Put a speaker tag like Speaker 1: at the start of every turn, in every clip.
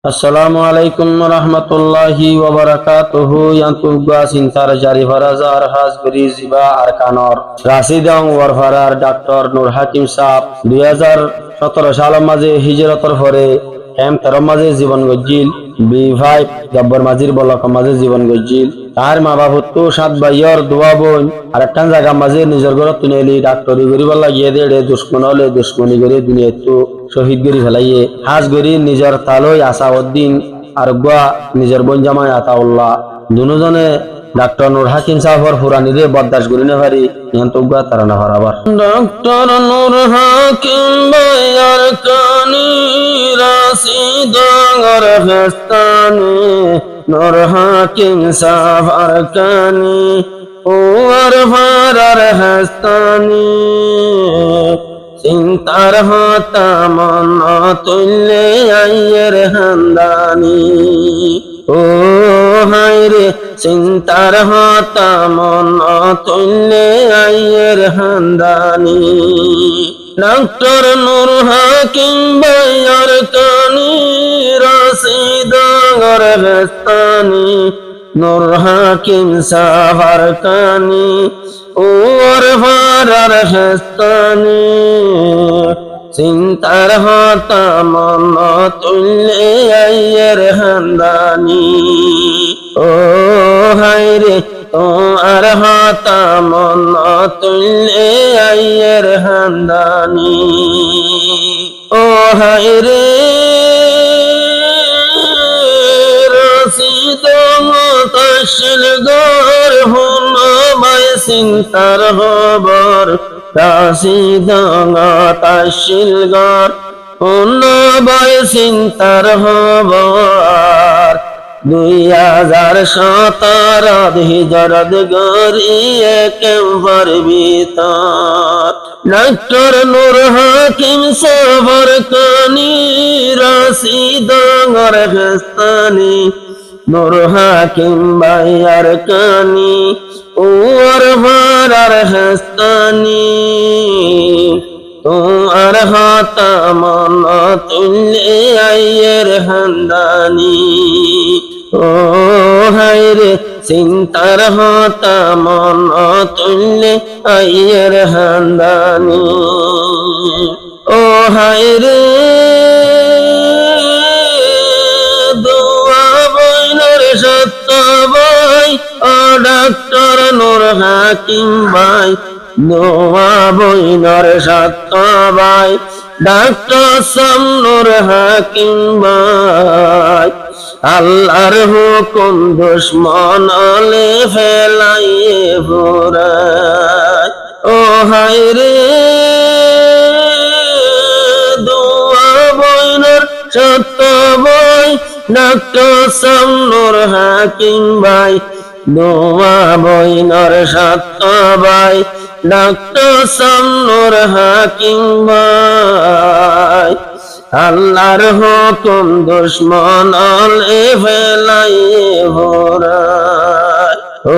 Speaker 1: আসসালামু আলাইকুম রহমতুল্লাহি ওয়াবারাকাতুহু ইয়ান্তুগা সিনতার জারি ফারাজার হাজবরি জিবা আরকানর রাশিদং ওয়ারফারার ডক্টর নূর হাকিম সাহেব 2017 সালের মাঝে হিজরতর পরে এম 13 মাঝে জীবন গজ্জিল B5 গব্বর মাঝির বলক মাঝে জীবন গজ্জিল তার মা বাবু 7 ভাইয়র দোয়া বোন আর একটা জায়গা মাঝে নিজের ঘর তুনেলি ডাক্তারি করিবার লাগিয়ে দেড়ে দুশ্মন হলে দুশ্মনী করে দুনিয়া তো শহীদ গরি ফেলাইয়ে হাজ গরি নিজের তালই আসাউদ্দিন আর গুয়া নিজের বোন জামাই আতাউল্লাহ দুজনে ডক্টর নূর হাকিম সাহেবের ফুরানি রে বরদাস্ত করি না পারি ইয়ান্তগুয়া তারা না হারাবার ডক্টর নূর হাকিম ভাইয়ার কানি রাশিদঙ্গর ফেস্তানি নূর হাকিম সাহেবের কানি ওর ফারার হাস্তানি চিন্তার হতা মন তুল্লে আইয়ের হান্দানি ও হায়রে চিন্তার হতা মন তুল্লে আইয়ের হান্দানি ডক্টর নূর হাকিম ভাইয়ার কানি রাশিদঙ্গর ফেস্তানি নূর হাকিম সাহেবের কানি ওর ফারার হাস্তানি চিন্তার হতা মন তুল্লে আইয়ের হান্দানি ও হায়রে ও আর হতা মন তুল্লে আইয়ের হান্দানি ও হায়রে তাশিলগর হন মাই চিন্তার খবর রাশিদঙ্গ তাশিলগর হন মাই চিন্তার খবর 2017 হিজরত গরি একেবারে ভিতর ডক্টর নূর হাকিম সাহেবের কানি রাশিদঙ্গর ফেস্তানি নূর হাকিম ভাইয়ার কানি ওর ফারার হাস্তানি তোমার হতা মন তুল্লে আইয়ের হান্দানি ও হায়রে চিন্তার হতা মন তুল্লে আইয়ের হান্দানি ও হায়রে সত্য ভাই ও ডক্টর নূর হাকিম ভাই দোয়া বইনর সত্য ভাই ডক্টর নূর হাকিম ভাই আল্লাহর হুকুম দুশ্মন আলে ফেলাইয়ে ভোরাই ও হায়রে দোয়া বইনর সত্য ভাই ডক্টর নূর হাকিম ভাই দোয়া বইনর সত্য ভাই ডক্টর নূর হাকিম ভাই আল্লাহর হুকুম দুশ্মন আলে ফেলাইয়ে ভোরাই ও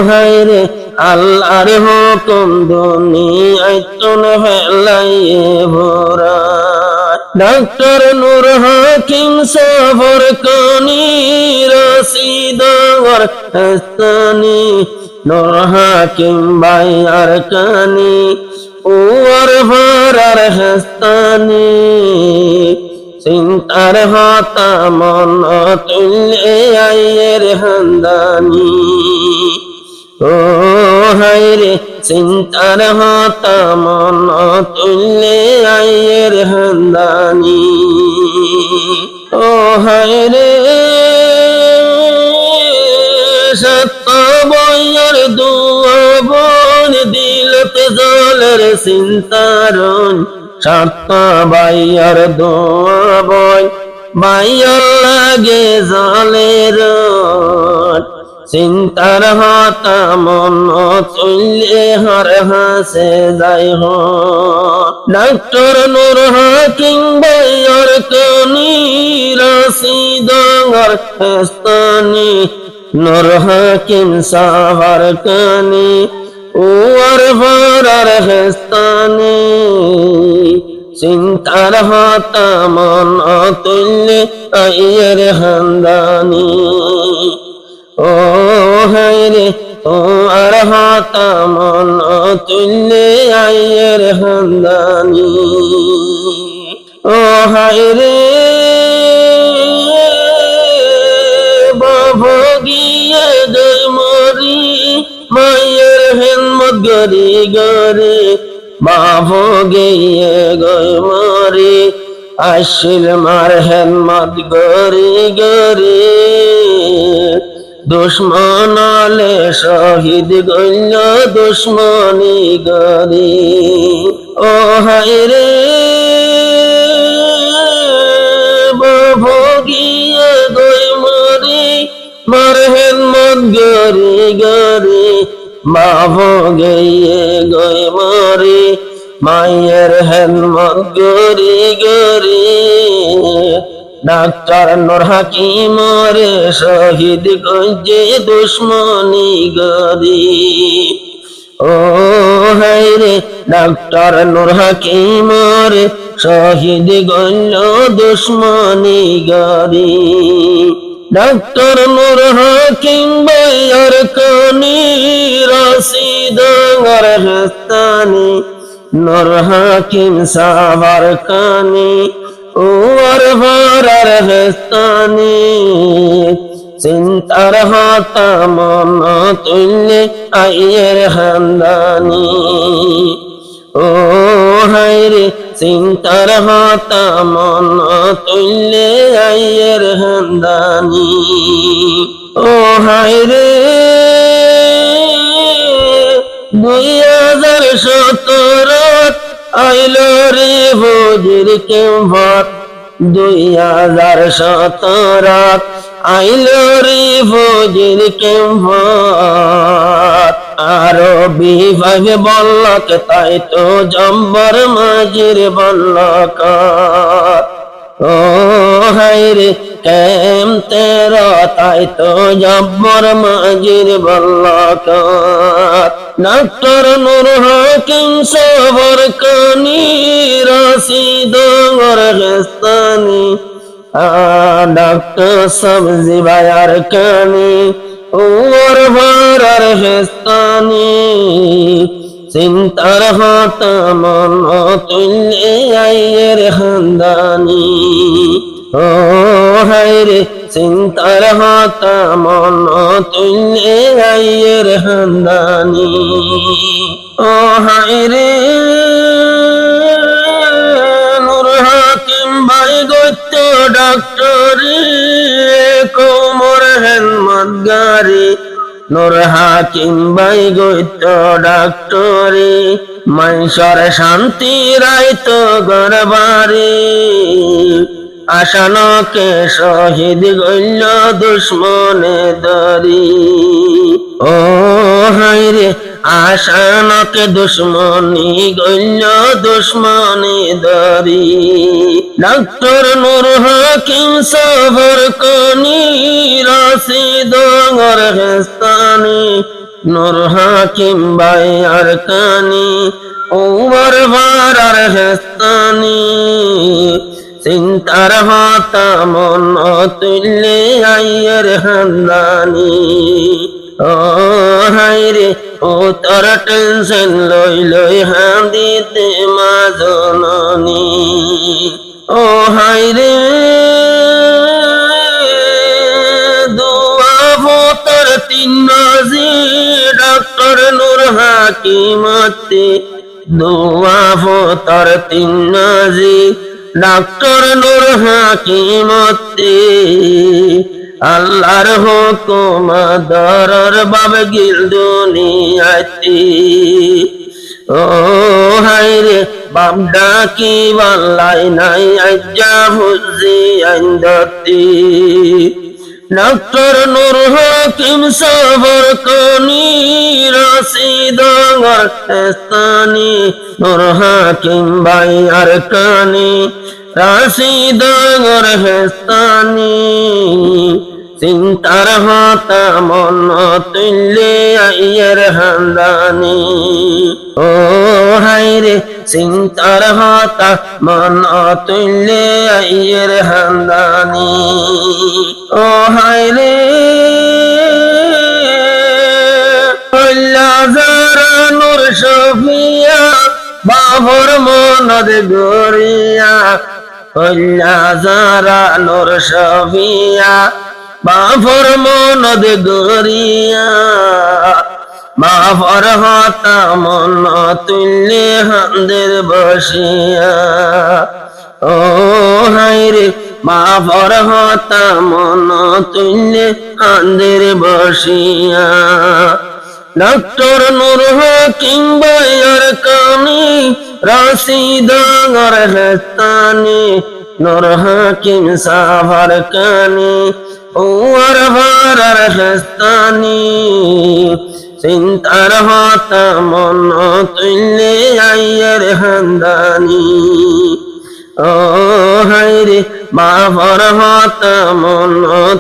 Speaker 1: হায়রে আল্লাহর হুকুম দুনিয়ায় তুন ফেলাইয়ে ভোরাই ডক্টর নূর হাকিম সাহেবের কানি রাশিদঙ্গর ফেস্তানি নূর হাকিম ভাইয়ার কানি ওর ফারার হাস্তানি চিন্তার হতা মন তুল্লে আইয়ের হান্দানি ও হায়রে চিন্তার হতা মন তুল্লে আইয়ের হান্দানি ও হায়রে সত্য বইয়ের দোয়া বোন দিলতে জলের চিন্তারণ সত্য বাইয়ার দোয়া বই বাইয়ার লাগে জলের চিন্তার হতা মন তুল্লে হার হাসে যাই হ ডক্টর নূর হাকিম ভাইয়ার কানি রাশিদঙ্গর ফেস্তানি নূর হাকিম সাহেবের কানি ওর ফারার হাস্তানি চিন্তার হাতা মন তুললে আইয়ের হান্দানি ও হায়রে তোমার হাতা মন তুললে আইয়ের হান্দানি ও হায়রে বাবা গিয়ে গই মরি মায়ের হেনমত গরি গরি বাবা গিয়ে গই মরি আশিল মার হেনমত গরি গরি দুশ্মনালে শহীদ গইল দুশ্মনী গরি ও হায়রে বাবা গিয়ে গই মরি মার হেনমত গরি গরি বাবা গিয়ে গই মরি মায়ের হেনমত গরি গরি ডাক্তার নূর হাকিম রে শহীদ গঞ্জে দুশ্মনী গরি ও হায়রে ডাক্তার নূর হাকিম রে শহীদ গঞ্জ দুশ্মনী গরি ডাক্তার নূর হাকিম ভাইয়ার কানি রশিদ আর হেস্তানি নূর হাকিম সাহাবার কানি ওর ভারার হেস্তানি চিন্তার হাতা মন তুললে আইয়ের হান্দানি ও হায়রে চিন্তার হাতা মন তুললে আইয়ের হান্দানি ও হায়রে 2017 আইলো রে ভোজের কেম্পত 2017 আইলো রে ভোজের কেম্পত আরো বিভাগে বলক তাই তো জম্বর মাঝির বলক ও হায়রে কেম তেরা তাই তো জব্বর মাঝির বলক ডাক্তার নূর হাকিম সাহাবার কানি রশিদ আর হেস্তানি ডাক্তার সবজি ভাইয়ার কানি ওর ভারার হেস্তানি চিন্তার হাতা মন তুললে আইয়ের হান্দানি ও হায়রে চিন্তার হাতা মন তুললে আইয়ের হান্দানি ও হায়রে নূর হাকিম ভাই গত্য ডাক্তারি কোমর হেলমত গারি নূর হাকিম ভাই গত্য ডাক্তারি মনসর শান্তি রাইত গরবারি আশানকে শহীদ গইল দুশ্মনে দরি ও হায়রে আশানকে দুশ্মনী গইল দুশ্মনে দরি ডাক্তার নূর হাকিম সাহাবার কানি রশিদ আর হেস্তানি নূর হাকিম ভাই আর কানি ওমর ভারার হেস্তানি চিন্তার হাতা মন তুললে আইয়ের হান্দানি ও হায়রে ও তোর টেনশন লই লই হাঁদিতে মা জননী ও হায়রে দোয়া তোর তিন নাজি ডাক্তার নূর হাকিমতে দোয়া তোর তিন নাজি ডাক্তার নূর হাকিমতে আল্লাহর হুকুম দরর বাব গিল দুনিয়াতে ও হায়রে বাপ ডাকি বাল্লাই নাই আজ্জা হুজি আইন্দতি ডাক্তার নূর হাকিম সাহাবার কানি রশিদ আর হেস্তানি নূর হাকিম ভাই আর কানি রশিদ আর হেস্তানি চিন্তার হতা মন তুল্লে আইয়ের হান্দানি ও হাইরে চিন্তার হতা মন তুল্লে আইয়ের হান্দানি ও হাইরে নূর সফিয়া বাবর মনদ গরিয়া যারা নূর সফিয়া বাবর মনদ গরিয়া বাবর হতা মন তুল্লে হান্দের বসিয়া ও হাইরে বাবর হতা মন তুল্লে হান্দের বসিয়া ডক্টর নূর হাকিম ভাইয়ার কানি রাশিদ হেস্তানি নূর হাকিম সাভার কানি ওয়ার ভারার হেস্তানি চিন্তার হতা মন তুল্লে আইয়ের হান্দানি ও হাইরে বাবর হতা মন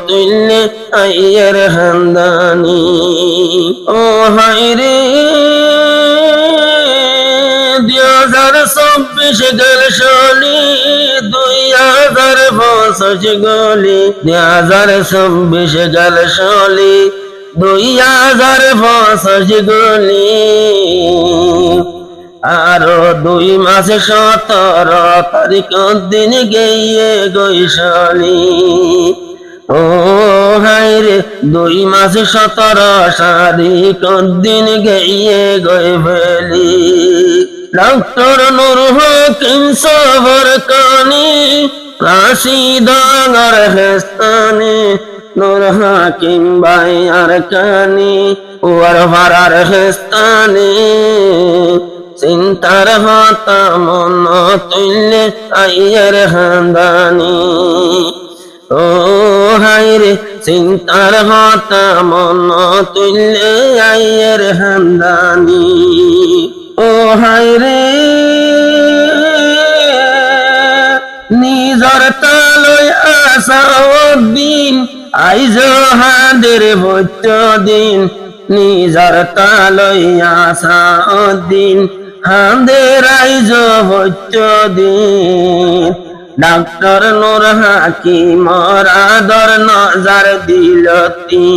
Speaker 1: তুল্লে আইয়ের হান্দানি ও হাইরে 2024 গেল শলি 2025 গলি 2026 গেল শলি 2025 গলি আরো 2 মাস 17 তারিখ দিন গিয়ে গৈশালি ও হাইরে 2 মাস 17 তারিখ দিন গিয়ে গই ফেলি ডক্টর নূর হাকিম সাভার কানি রাশিদ হেস্তানি নূর হাকিম ভাইয়ার কানি ওয়ার ভারার হেস্তানি চিন্তার হতা মন তুল্লে আইয়ের হান্দানি ও হাইরে চিন্তার হতা মন তুল্লে আইয়ের হান্দানি ও হাইরে নিজর তালয় আসাউদ্দিন আইজ হাদের ভোজ্য দিন নিজর তালয় আসাউদ্দিন হাদের আইজ ভোজ্য দিন ডাক্তার নূর হাকিম আদর নজর দিলতি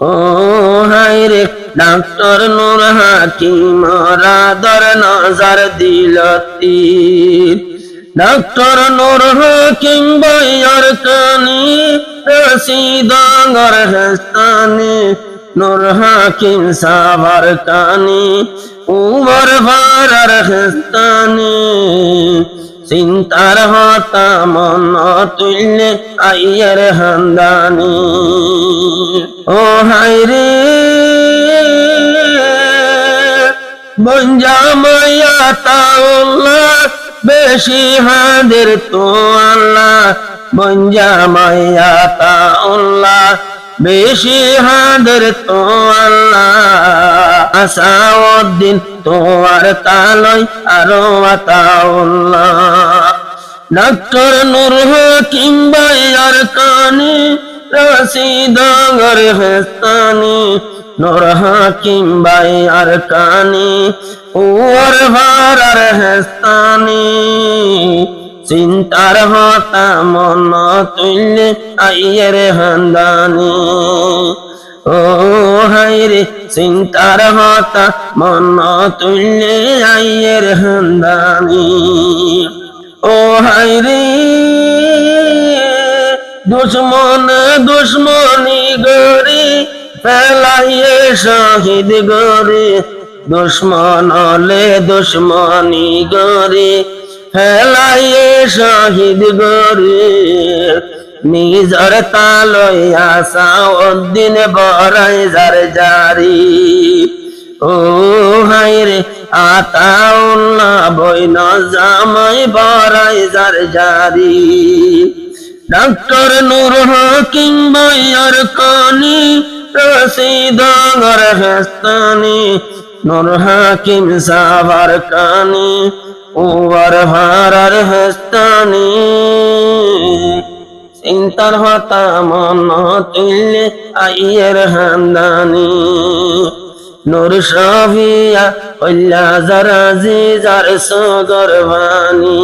Speaker 1: ও হাইরে ডাক্তার নূর হাকিম আদর নজর দিলতি ডাক্তার নূর হাকিম ভাইয়ার কানি রাশিদ হেস্তানি নূর হাকিম সাভার কানি উমর ভারার হেস্তানি চিন্তার হতা মন তুল্লে আইয়ের হান্দানি ও হাইরে বঞ্জা মায়া তাউল্লাহ বেশি হাদের তো আল্লাহ বঞ্জা মায়া তাউল্লাহ বেশি হাদের তো আল্লাহ আসাউদ্দিন তোয়ার তালয় আরো আতাউল্লাহ ডক্টর নূর হাকিম ভাইয়ার কানি রাশিদ হেস্তানি নূর হাকিম ভাইয়ার কানি ওয়ার ভারার হেস্তানি চিন্তার হতা মন তুল্লে আইয়ের হান্দানি ও হাইরে চিন্তার হতা মন তুল্লে আইয়ের হান্দানি ও হাইরে দুশ্মন দুশ্মনী গরি ফেলাইয়ে শহীদ গরি দুশ্মন হলে দুশ্মনী গরি ফেলাইয়ে শহীদ গরি নিজর তালয় আসাউদ্দিন বরাই যার জারি ও হাইরে আতাউল্লাহ বইন জামাই বরাই যার জারি ডক্টর নূর হাকিম ভাইয়ার কানি রাশিদ হেস্তানি নূর হাকিম সাভার কানি ওয়ার ভারার হেস্তানি ইন্তার হতা মন তুল্লে আইয়ের হান্দানি নূর শাফিয়া হইলা জারাজি জার সগরবানি